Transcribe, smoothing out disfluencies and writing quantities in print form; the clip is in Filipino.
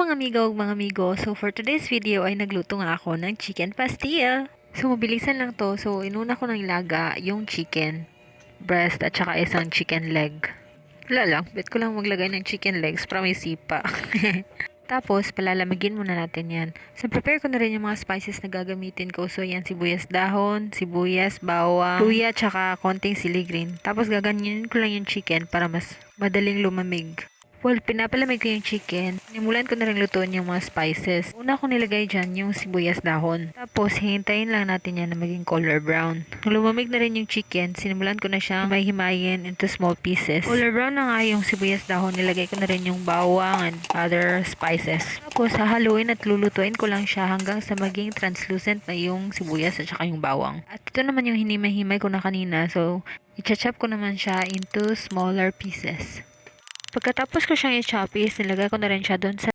mga amigo ug mga amigo. So for today's video ay nagluto nga ako ng chicken pastil. So mabilisan lang to. So inuna ko ng ilaga yung chicken breast at saka isang chicken leg. Wala lang, bet ko lang maglagay ng chicken legs para may sipa. Tapos, palalamigin muna natin yan. So, prepare ko na rin yung mga spices na gagamitin ko. So, yan, sibuyas dahon, sibuyas, bawang, luya, tsaka konting sili green. Tapos, gaganyanin ko lang yung chicken para mas madaling lumamig. Well, pinapalamig ko yung chicken. Nimulan ko na rin lutuin yung mga spices. Una ko nilagay dyan yung sibuyas dahon. Tapos, hintayin lang natin yan na maging color brown. Nung lumamig na rin yung chicken, sinimulan ko na siyang himay-himayin into small pieces. Color brown na nga yung sibuyas dahon. Nilagay ko na rin yung bawang and other spices. Tapos, hahaluin at lulutuin ko lang siya hanggang sa maging translucent na yung sibuyas at saka yung bawang. At ito naman yung hinimay-himay ko na kanina. So, i-chop ko naman siya into smaller pieces. Pagkatapos ko siyang i-chop, nilagay ko na rin siya doon sa